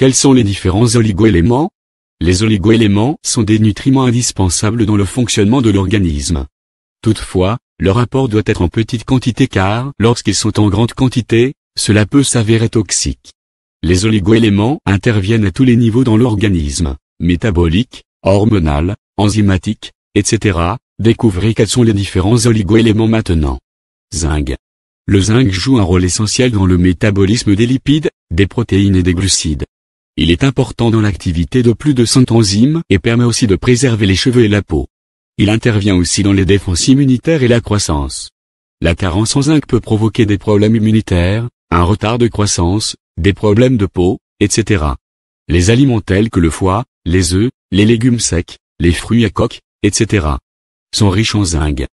Quels sont les différents oligoéléments? Les oligoéléments sont des nutriments indispensables dans le fonctionnement de l'organisme. Toutefois, leur apport doit être en petite quantité car, lorsqu'ils sont en grande quantité, cela peut s'avérer toxique. Les oligoéléments interviennent à tous les niveaux dans l'organisme, métabolique, hormonal, enzymatique, etc. Découvrez quels sont les différents oligoéléments maintenant. Zinc. Le zinc joue un rôle essentiel dans le métabolisme des lipides, des protéines et des glucides. Il est important dans l'activité de plus de 100 enzymes et permet aussi de préserver les cheveux et la peau. Il intervient aussi dans les défenses immunitaires et la croissance. La carence en zinc peut provoquer des problèmes immunitaires, un retard de croissance, des problèmes de peau, etc. Les aliments tels que le foie, les œufs, les légumes secs, les fruits à coque, etc. sont riches en zinc.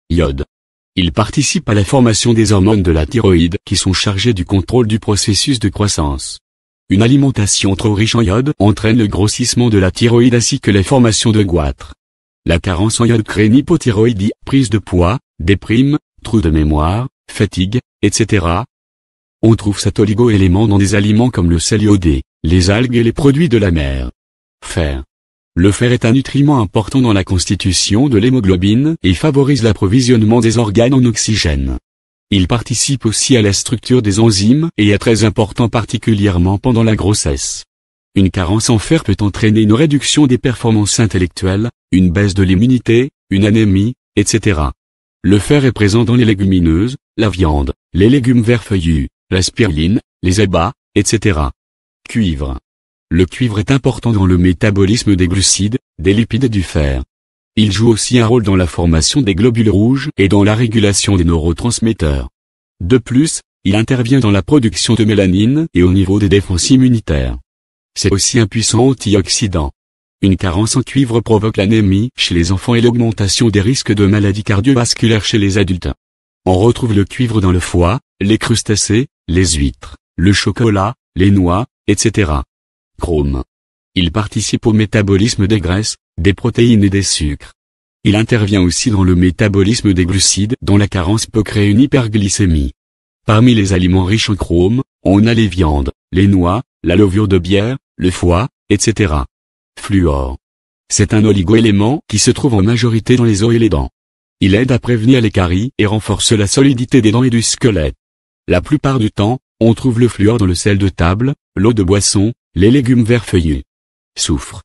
Iode. Il participe à la formation des hormones de la thyroïde qui sont chargées du contrôle du processus de croissance. Une alimentation trop riche en iode entraîne le grossissement de la thyroïde ainsi que la formation de goitres. La carence en iode crée une hypothyroïdie, prise de poids, déprime, trous de mémoire, fatigue, etc. On trouve cet oligoélément dans des aliments comme le sel iodé, les algues et les produits de la mer. Fer. Le fer est un nutriment important dans la constitution de l'hémoglobine et favorise l'approvisionnement des organes en oxygène. Il participe aussi à la structure des enzymes et est très important particulièrement pendant la grossesse. Une carence en fer peut entraîner une réduction des performances intellectuelles, une baisse de l'immunité, une anémie, etc. Le fer est présent dans les légumineuses, la viande, les légumes verts feuillus, la spiruline, les abats, etc. Cuivre. Le cuivre est important dans le métabolisme des glucides, des lipides et du fer. Il joue aussi un rôle dans la formation des globules rouges et dans la régulation des neurotransmetteurs. De plus, il intervient dans la production de mélanine et au niveau des défenses immunitaires. C'est aussi un puissant antioxydant. Une carence en cuivre provoque l'anémie chez les enfants et l'augmentation des risques de maladies cardiovasculaires chez les adultes. On retrouve le cuivre dans le foie, les crustacés, les huîtres, le chocolat, les noix, etc. Chrome. Il participe au métabolisme des graisses, des protéines et des sucres. Il intervient aussi dans le métabolisme des glucides dont la carence peut créer une hyperglycémie. Parmi les aliments riches en chrome, on a les viandes, les noix, la levure de bière, le foie, etc. Fluor. C'est un oligoélément qui se trouve en majorité dans les os et les dents. Il aide à prévenir les caries et renforce la solidité des dents et du squelette. La plupart du temps, on trouve le fluor dans le sel de table, l'eau de boisson, les légumes verts feuillus. Soufre.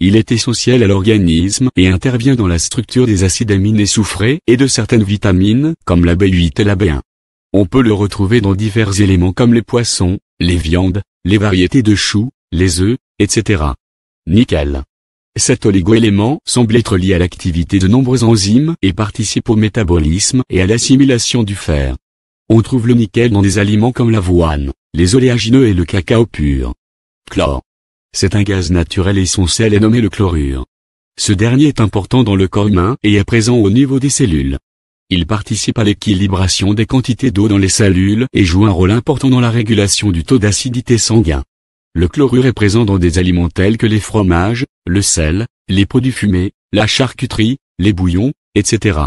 Il est essentiel à l'organisme et intervient dans la structure des acides aminés soufrés et de certaines vitamines, comme la B8 et la B1. On peut le retrouver dans divers éléments comme les poissons, les viandes, les variétés de choux, les œufs, etc. Nickel. Cet oligoélément semble être lié à l'activité de nombreuses enzymes et participe au métabolisme et à l'assimilation du fer. On trouve le nickel dans des aliments comme l'avoine, les oléagineux et le cacao pur. Chlore. C'est un gaz naturel et son sel est nommé le chlorure. Ce dernier est important dans le corps humain et est présent au niveau des cellules. Il participe à l'équilibration des quantités d'eau dans les cellules et joue un rôle important dans la régulation du taux d'acidité sanguin. Le chlorure est présent dans des aliments tels que les fromages, le sel, les produits fumés, la charcuterie, les bouillons, etc.